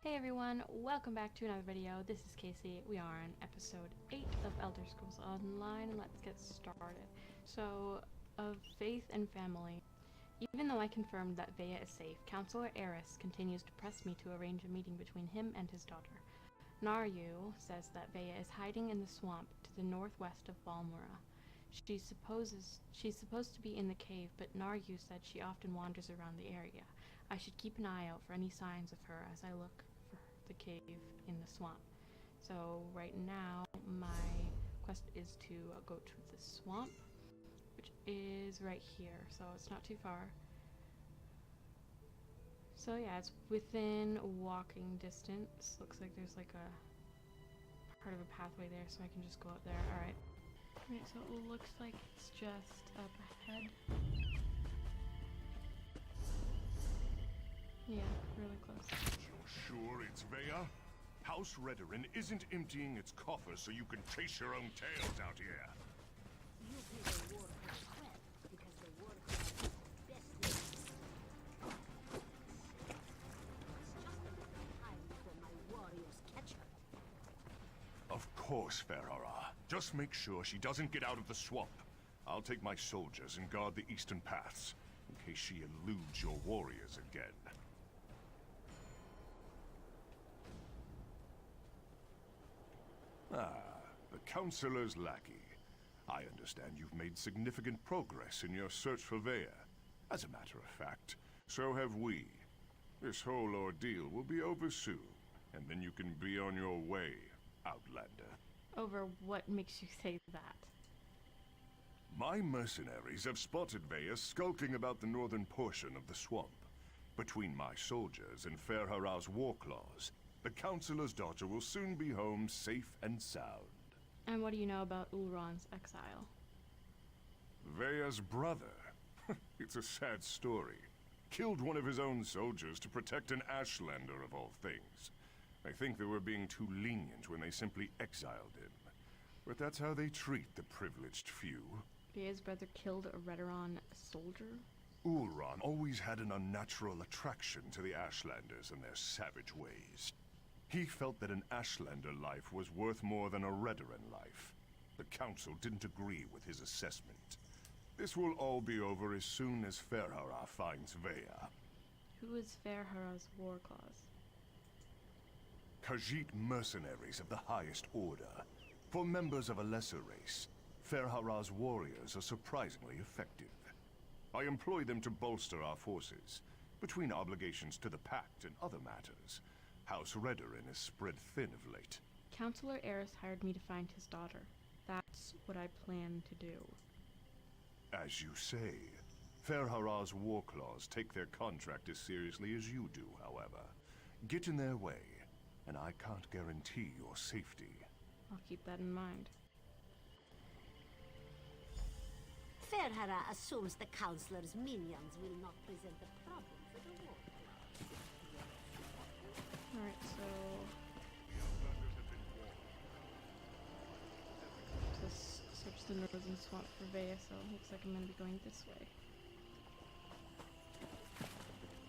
Hey everyone, welcome back to another video. This is Casey. We are on episode 8 of Elder Scrolls Online, and let's get started. So, of faith and family. Even though I confirmed that Vea is safe, Counselor Eris continues to press me to arrange a meeting between him and his daughter. Naryu says that Vea is hiding in the swamp to the northwest of Balmora. She's supposed to be in the cave, but Naryu said she often wanders around the area. I should keep an eye out for any signs of her as I look for the cave in the swamp. So right now my quest is to go to the swamp, which is right here, so it's not too far. So yeah, it's within walking distance. Looks like there's like a part of a pathway there, so I can just go up there. Alright. Alright, so it looks like it's just up ahead. Yeah, really close. You're sure it's Vea? House Redoran isn't emptying its coffers so you can chase your own tails out here. You pay the war cry well, because the war cry is the best way. It's just a little time before my warriors catch her. Of course, Ferhara. Just make sure she doesn't get out of the swamp. I'll take my soldiers and guard the eastern paths, in case she eludes your warriors again. Ah, the Counselor's lackey. I understand you've made significant progress in your search for Vea. As a matter of fact, so have we. This whole ordeal will be over soon, and then you can be on your way, Outlander. Over what makes you say that? My mercenaries have spotted Vea skulking about the northern portion of the swamp. Between my soldiers and Ferhara's warclaws, the Counselor's daughter will soon be home safe and sound. And what do you know about Ulran's exile? Vea's brother. It's a sad story. Killed one of his own soldiers to protect an Ashlander of all things. I think they were being too lenient when they simply exiled him. But that's how they treat the privileged few. Vea's brother killed a Redoran soldier? Ulran always had an unnatural attraction to the Ashlanders and their savage ways. He felt that an Ashlander life was worth more than a Redoran life. The Council didn't agree with his assessment. This will all be over as soon as Ferhara finds Vea. Who is Ferhara's warclaws? Khajiit mercenaries of the highest order. For members of a lesser race, Ferhara's warriors are surprisingly effective. I employ them to bolster our forces. Between obligations to the Pact and other matters, House Redoran is spread thin of late. Counselor Eris hired me to find his daughter. That's what I plan to do. As you say, Ferhara's warclaws take their contract as seriously as you do, however. Get in their way, and I can't guarantee your safety. I'll keep that in mind. Ferhara assumes the Counselor's minions will not present a problem for the war. Alright, so search the northern swamp for Vea, so it looks like I'm gonna be going this way.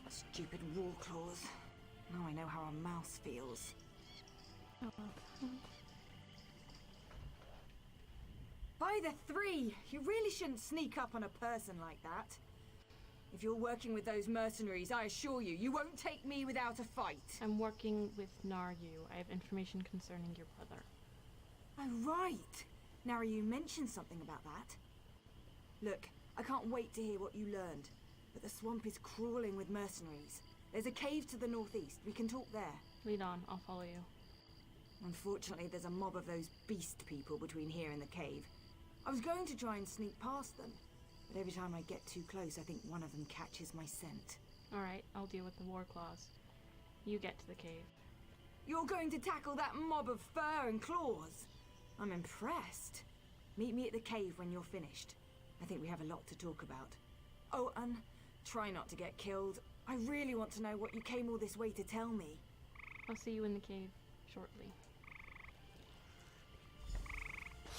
Stupid warclaws. Now I know how a mouse feels. Oh well. By the three! You really shouldn't sneak up on a person like that. If you're working with those mercenaries, I assure you, you won't take me without a fight. I'm working with Naryu. I have information concerning your brother. Oh, right. Now you mentioned something about that. Look, I can't wait to hear what you learned. But the swamp is crawling with mercenaries. There's a cave to the northeast. We can talk there. Lead on, I'll follow you. Unfortunately, there's a mob of those beast people between here and the cave. I was going to try and sneak past them, but every time I get too close, I think one of them catches my scent. Alright, I'll deal with the warclaws. You get to the cave. You're going to tackle that mob of fur and claws? I'm impressed. Meet me at the cave when you're finished. I think we have a lot to talk about. Oh, and try not to get killed. I really want to know what you came all this way to tell me. I'll see you in the cave shortly.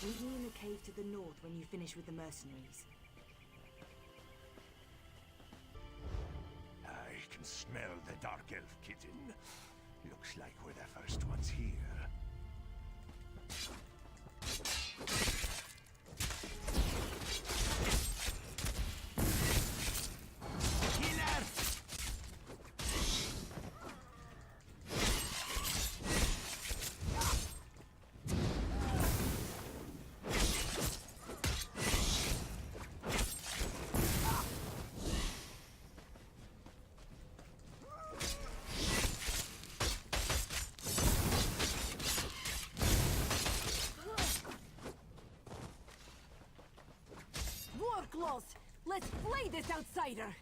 Meet me in the cave to the north when you finish with the mercenaries. I can smell the Dark Elf kitten. Looks Let's flay this outsider!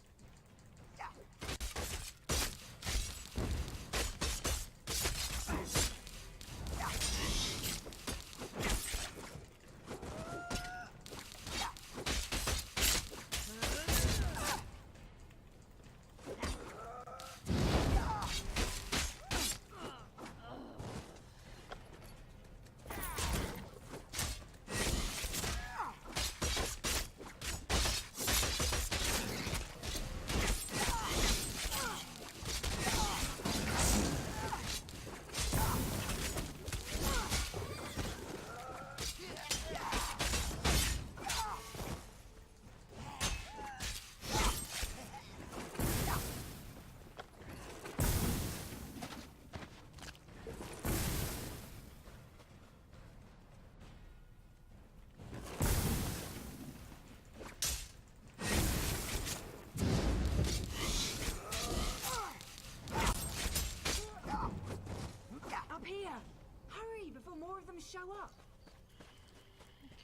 Show up.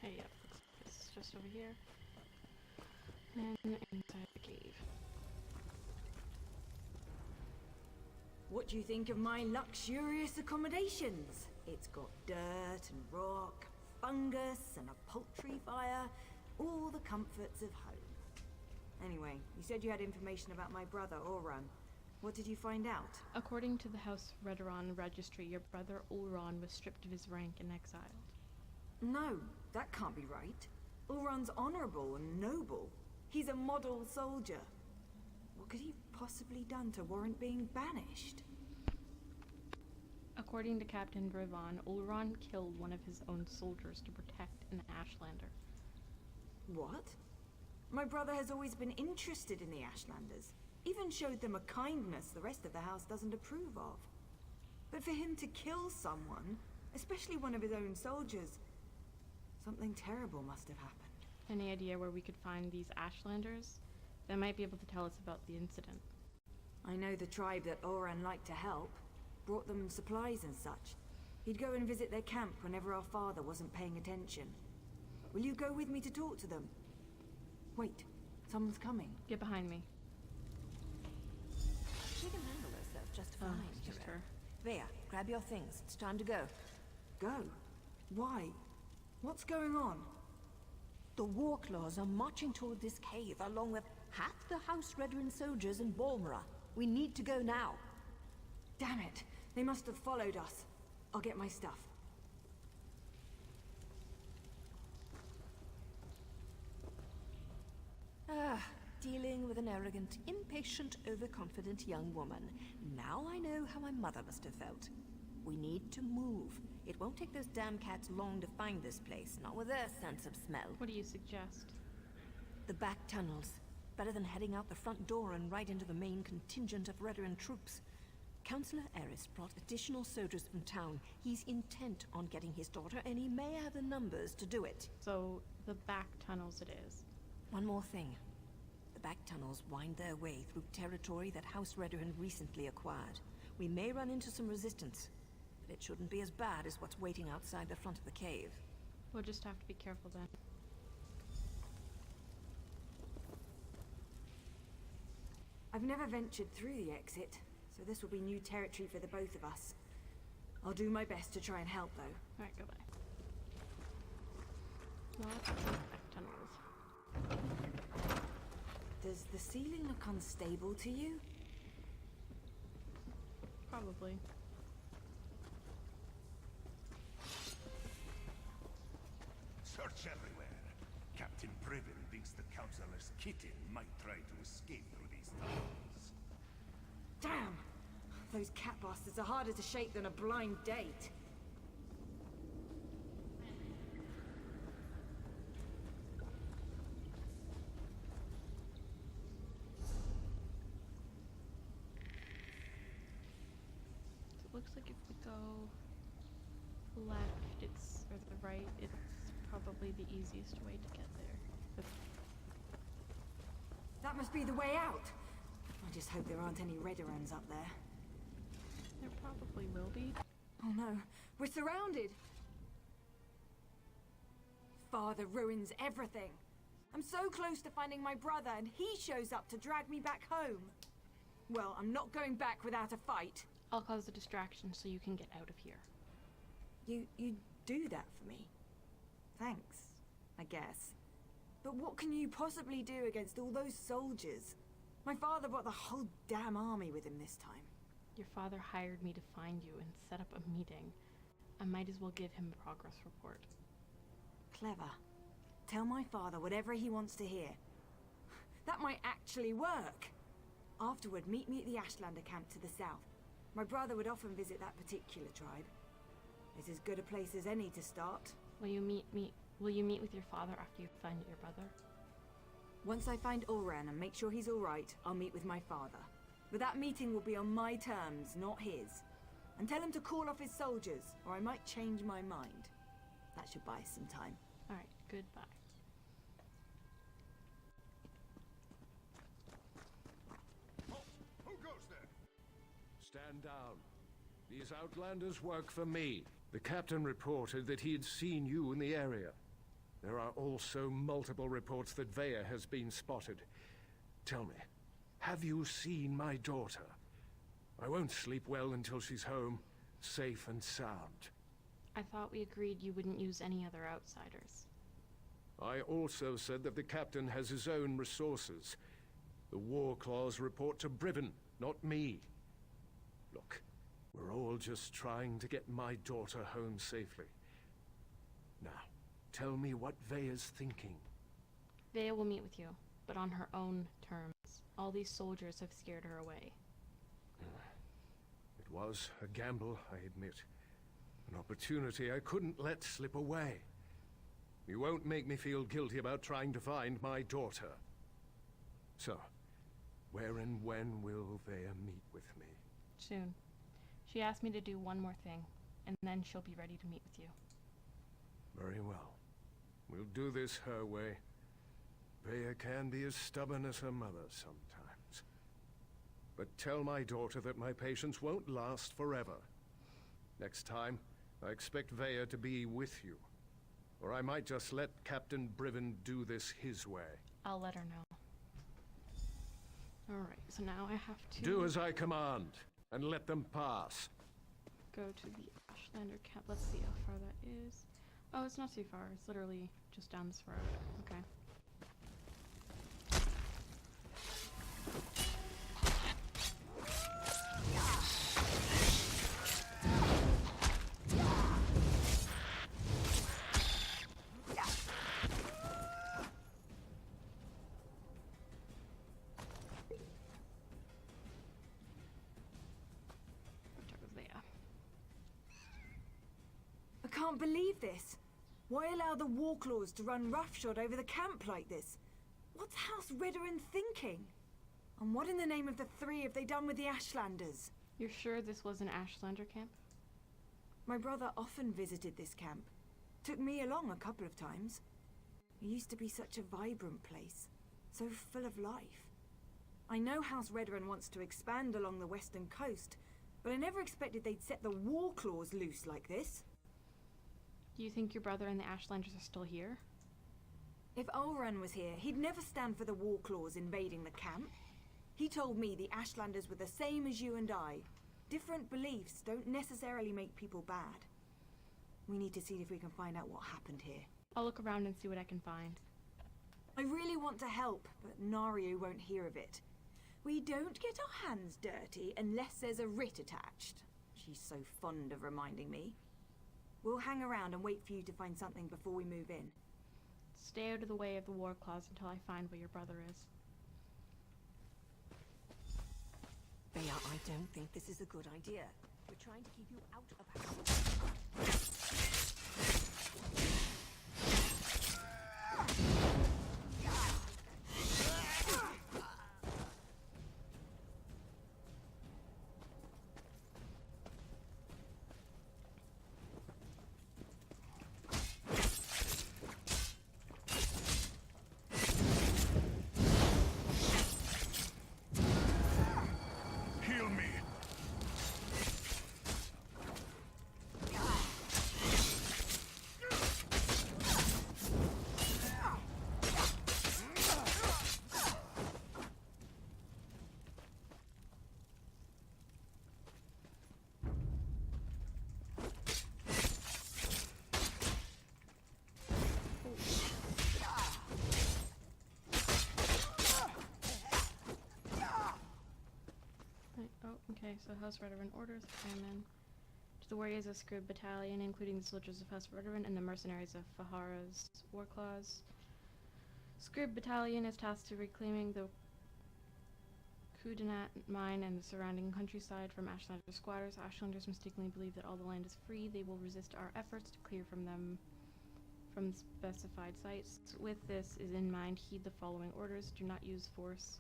Okay, yep. It's just over here. And inside the cave. What do you think of my luxurious accommodations? It's got dirt and rock, fungus and a poultry fire, all the comforts of home. Anyway, you said you had information about my brother, Ulran. What did you find out? According to the House Redoran registry, your brother Ulran was stripped of his rank and exiled. No, that can't be right. Ulran's honorable and noble. He's a model soldier. What could he have possibly done to warrant being banished? According to Captain Drivan, Ulran killed one of his own soldiers to protect an Ashlander. What? My brother has always been interested in the Ashlanders. Even showed them a kindness the rest of the house doesn't approve of. But for him to kill someone, especially one of his own soldiers, something terrible must have happened. Any idea where we could find these Ashlanders? They might be able to tell us about the incident. I know the tribe that Ulran liked to help, brought them supplies and such. He'd go and visit their camp whenever our father wasn't paying attention. Will you go with me to talk to them? Wait, someone's coming. Get behind me. She can handle herself just fine. Just her. Vea, grab your things. It's time to go. Go? Why? What's going on? The Warclaws are marching toward this cave, along with half the House Redoran soldiers in Balmora. We need to go now. Damn it! They must have followed us. I'll get my stuff. Dealing with an arrogant, impatient, overconfident young woman. Now I know how my mother must have felt. We need to move. It won't take those damn cats long to find this place, not with their sense of smell. What do you suggest? The back tunnels. Better than heading out the front door and right into the main contingent of Redoran troops. Councillor Eris brought additional soldiers from town. He's intent on getting his daughter, and he may have the numbers to do it. So, the back tunnels it is. One more thing. The back tunnels wind their way through territory that House Redoran recently acquired. We may run into some resistance, but it shouldn't be as bad as what's waiting outside the front of the cave. We'll just have to be careful then. I've never ventured through the exit, so this will be new territory for the both of us. I'll do my best to try and help, though. Alright, goodbye. Lots of back tunnels. Does the ceiling look unstable to you? Probably. Search everywhere. Captain Priven thinks the Councillor's kitten might try to escape through these tunnels. Damn! Those cat bastards are harder to shake than a blind date. It looks like if we go left, or the right, it's probably the easiest way to get there. That must be the way out. I just hope there aren't any Redorans up there. There probably will be. Oh no, we're surrounded! Father ruins everything. I'm so close to finding my brother, and he shows up to drag me back home. Well, I'm not going back without a fight. I'll cause a distraction so you can get out of here. You do that for me? Thanks, I guess. But what can you possibly do against all those soldiers? My father brought the whole damn army with him this time. Your father hired me to find you and set up a meeting. I might as well give him a progress report. Clever. Tell my father whatever he wants to hear. That might actually work. Afterward, meet me at the Ashlander camp to the south. My brother would often visit that particular tribe. It's as good a place as any to start. Will you meet with your father after you find your brother? Once I find Ulran and make sure he's alright, I'll meet with my father. But that meeting will be on my terms, not his. And tell him to call off his soldiers, or I might change my mind. That should buy us some time. Alright, goodbye. Who goes there? Stand down. These outlanders work for me. The captain reported that he had seen you in the area. There are also multiple reports that Vea has been spotted. Tell me, have you seen my daughter? I won't sleep well until she's home, safe and sound. I thought we agreed you wouldn't use any other outsiders. I also said that the captain has his own resources. The war claws report to Briven, not me. Look, we're all just trying to get my daughter home safely. Now, tell me what Vea's thinking. Vea will meet with you, but on her own terms. All these soldiers have scared her away. It was a gamble, I admit. An opportunity I couldn't let slip away. You won't make me feel guilty about trying to find my daughter. So, where and when will Vea meet with me? Soon. She asked me to do one more thing, and then she'll be ready to meet with you. Very well. We'll do this her way. Vea can be as stubborn as her mother sometimes. But tell my daughter that my patience won't last forever. Next time, I expect Vea to be with you. Or I might just let Captain Briven do this his way. I'll let her know. Alright, so now I have to... Do as I command, and let them pass. Go to the Ashlander camp. Let's see how far that is. Oh, it's not too far. It's literally just down this road. Okay. I can't believe this. Why allow the Warclaws to run roughshod over the camp like this? What's House Redoran thinking? And what in the name of the three have they done with the Ashlanders? You're sure this was an Ashlander camp? My brother often visited this camp. Took me along a couple of times. It used to be such a vibrant place. So full of life. I know House Redoran wants to expand along the western coast, but I never expected they'd set the Warclaws loose like this. Do you think your brother and the Ashlanders are still here? If Ulran was here, he'd never stand for the Warclaws invading the camp. He told me the Ashlanders were the same as you and I. Different beliefs don't necessarily make people bad. We need to see if we can find out what happened here. I'll look around and see what I can find. I really want to help, but Nario won't hear of it. We don't get our hands dirty unless there's a writ attached. She's so fond of reminding me. We'll hang around and wait for you to find something before we move in. Stay out of the way of the war claws until I find where your brother is. Vea, I don't think this is a good idea. We're trying to keep you out of house. Heal me. So House Redoran orders famine to the warriors of Scrib Battalion, including the soldiers of House Redoran and the mercenaries of Fahara's war claws. Scrib Battalion is tasked to reclaiming the Kudanat mine and the surrounding countryside from Ashlander squatters. Ashlanders mistakenly believe that all the land is free. They will resist our efforts to clear from them from specified sites. With this is in mind, heed the following orders. Do not use force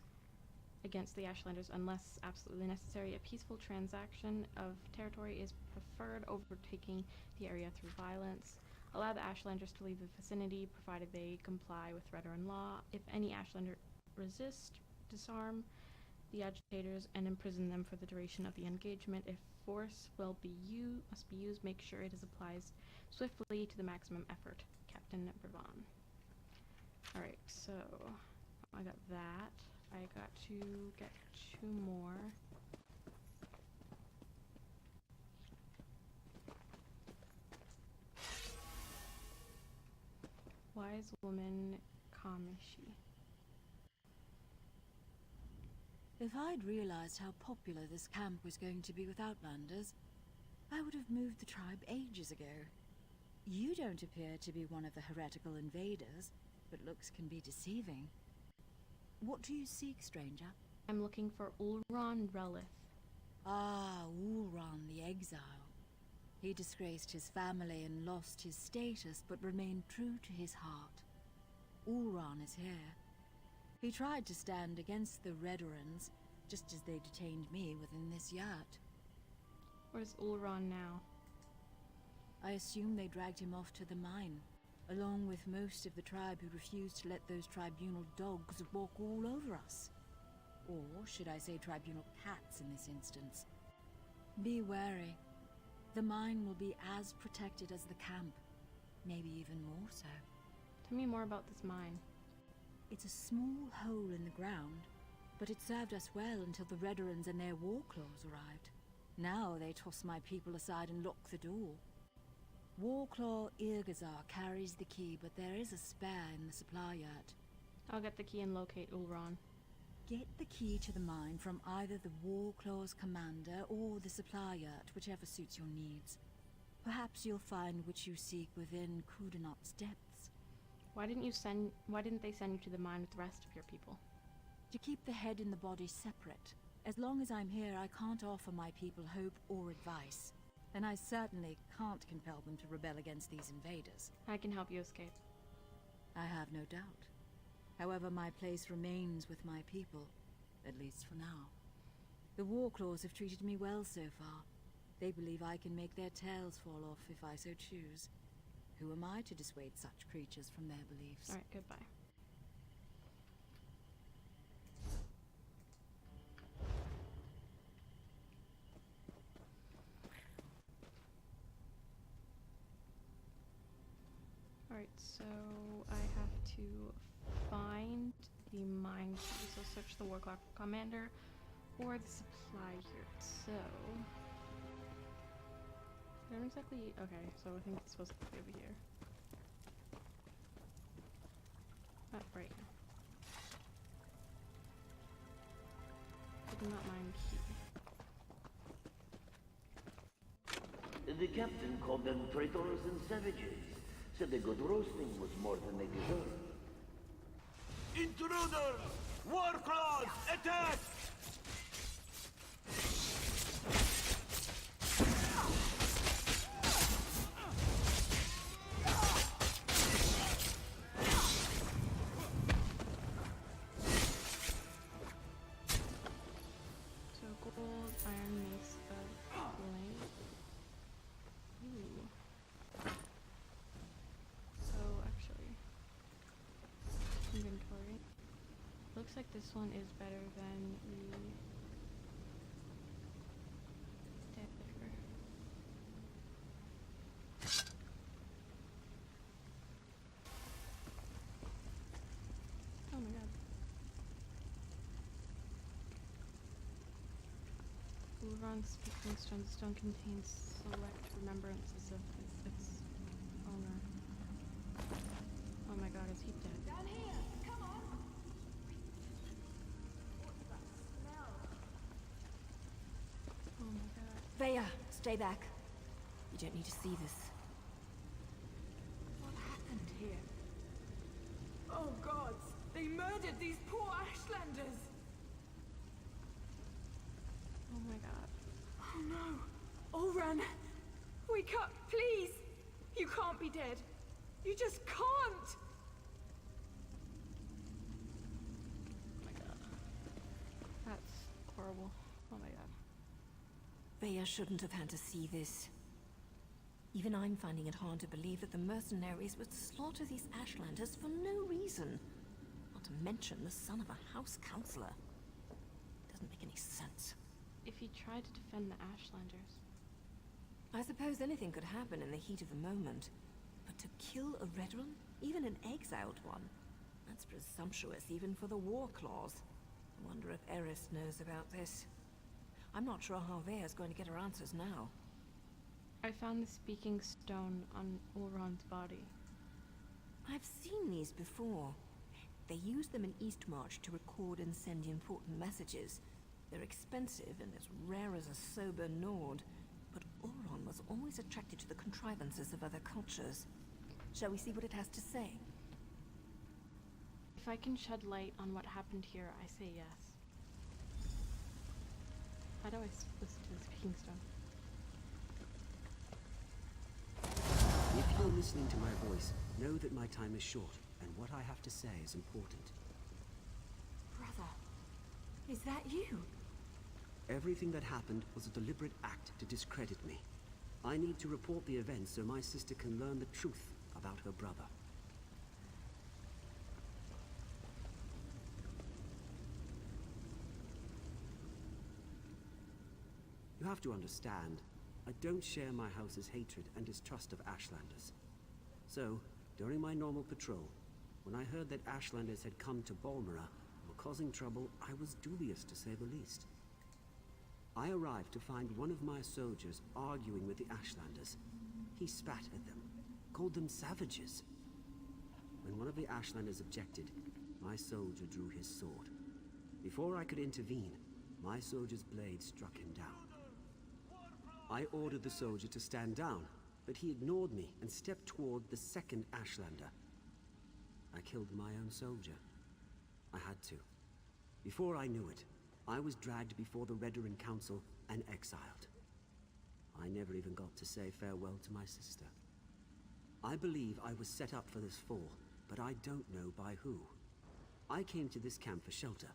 against the Ashlanders unless absolutely necessary. A peaceful transaction of territory is preferred over taking the area through violence. Allow the Ashlanders to leave the vicinity, provided they comply with Redoran law. If any Ashlander resist, disarm the agitators and imprison them for the duration of the engagement. If force must be used, make sure it is applied swiftly to the maximum effort. Captain Brevon. Alright, so I got that. I got to get 2 more. Wise woman Kamishi. If I'd realized how popular this camp was going to be with Outlanders, I would have moved the tribe ages ago. You don't appear to be one of the heretical invaders, but looks can be deceiving. What do you seek, stranger? I'm looking for Ulran Relith. Ah, Ulran the exile. He disgraced his family and lost his status, but remained true to his heart. Ulran is here. He tried to stand against the Redorans, just as they detained me within this yurt. Where's Ulran now? I assume they dragged him off to the mine, along with most of the tribe who refused to let those tribunal dogs walk all over us. Or should I say tribunal cats in this instance? Be wary. The mine will be as protected as the camp, maybe even more so. Tell me more about this mine. It's a small hole in the ground, but it served us well until the Redorans and their war claws arrived. Now they toss my people aside and lock the door. Warclaw Irgazar carries the key, but there is a spare in the supply yurt. I'll get the key and locate Ulran. Get the key to the mine from either the Warclaw's commander or the supply yurt, whichever suits your needs. Perhaps you'll find what you seek within Kudanat's depths. Why didn't they send you to the mine with the rest of your people? To keep the head and the body separate. As long as I'm here, I can't offer my people hope or advice. And I certainly can't compel them to rebel against these invaders. I can help you escape. I have no doubt. However, my place remains with my people, at least for now. The Warclaws have treated me well so far. They believe I can make their tails fall off if I so choose. Who am I to dissuade such creatures from their beliefs? Alright, goodbye. Alright, so I have to find the mine key. So search the Warclock Commander or the supply here. So I don't exactly. Okay, so I think it's supposed to be over here. Oh, right. I do not mind key. The captain called them traitors and savages. Said the good roasting was more than they deserved. Intruders! Warclaws! Attack! So gold, iron, mace of blade. Ooh. So actually, inventory. Looks like this one is better than the dagger. Oh my god. Ulran's speaking stone. The stone contains select remembrances of its owner. Oh my god, is he dead? Down here! Come on! Oh Vea, stay back. You don't need to see this. What happened here? Oh gods, they murdered these poor Ashlanders! Oh my god. Oh no! Ulran! Wake up, please! You can't be dead. You just can't! Oh my god. That's horrible. Oh my god. Vea shouldn't have had to see this. Even I'm finding it hard to believe that the mercenaries would slaughter these Ashlanders for no reason. Not to mention the son of a house counselor. Doesn't make any sense. If he tried to defend the Ashlanders. I suppose anything could happen in the heat of the moment. But to kill a Redrun, even an exiled one, that's presumptuous even for the war clause. I wonder if Eris knows about this. I'm not sure how Vea's going to get her answers now. I found the speaking stone on Ulran's body. I've seen these before. They use them in Eastmarch to record and send important messages. They're expensive and as rare as a sober Nord, but Ulran was always attracted to the contrivances of other cultures. Shall we see what it has to say? If I can shed light on what happened here, I say yes. How do I listen to the speaking stone? If you're listening to my voice, know that my time is short, and what I have to say is important. Brother, is that you? Everything that happened was a deliberate act to discredit me. I need to report the events so my sister can learn the truth about her brother. You have to understand, I don't share my house's hatred and distrust of Ashlanders. So, during my normal patrol, when I heard that Ashlanders had come to Balmora and were causing trouble, I was dubious to say the least. I arrived to find one of my soldiers arguing with the Ashlanders. He spat at them, called them savages. When one of the Ashlanders objected, my soldier drew his sword. Before I could intervene, my soldier's blade struck him down. I ordered the soldier to stand down, but he ignored me and stepped toward the second Ashlander. I killed my own soldier. I had to. Before I knew it, I was dragged before the Redoran Council and exiled. I never even got to say farewell to my sister. I believe I was set up for this fall, but I don't know by who. I came to this camp for shelter,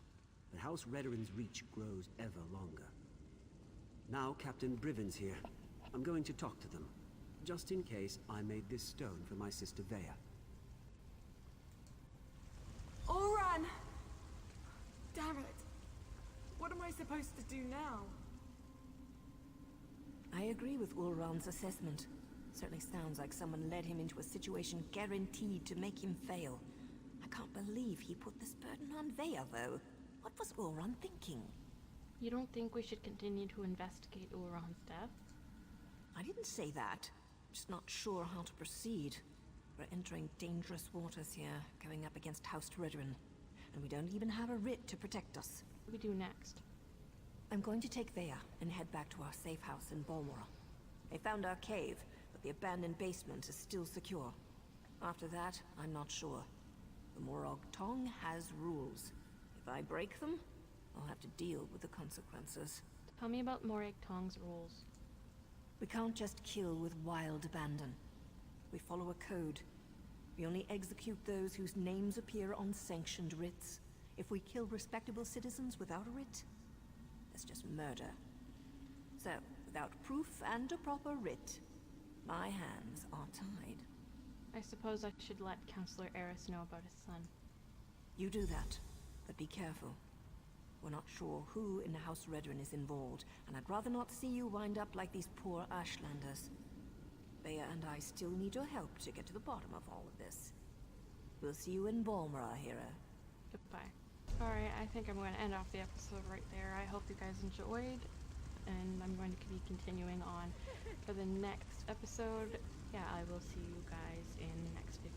but House Redoran's reach grows ever longer. Now Captain Briven's here. I'm going to talk to them, just in case I made this stone for my sister Vea. Ulran! Damn it. What am I supposed to do now? I agree with Ulran's assessment. Certainly sounds like someone led him into a situation guaranteed to make him fail. I can't believe he put this burden on Vea, though. What was Ulran thinking? You don't think we should continue to investigate Ulran's death? I didn't say that. Just not sure how to proceed. We're entering dangerous waters here, going up against House Redoran. And we don't even have a writ to protect us. What do we do next? I'm going to take Vea and head back to our safe house in Balmora. They found our cave, but the abandoned basement is still secure. After that, I'm not sure. The Morag Tong has rules. If I break them, I'll have to deal with the consequences. Tell me about Morag Tong's rules. We can't just kill with wild abandon. We follow a code. We only execute those whose names appear on sanctioned writs. If we kill respectable citizens without a writ, that's just murder. So, without proof and a proper writ, my hands are tied. I suppose I should let Counselor Eris know about his son. You do that, but be careful. We're not sure who in House Redoran is involved, and I'd rather not see you wind up like these poor Ashlanders. Vea and I still need your help to get to the bottom of all of this. We'll see you in Balmora, hero. Goodbye. Alright, I think I'm going to end off the episode right there. I hope you guys enjoyed, and I'm going to be continuing on for the next episode. Yeah, I will see you guys in the next video.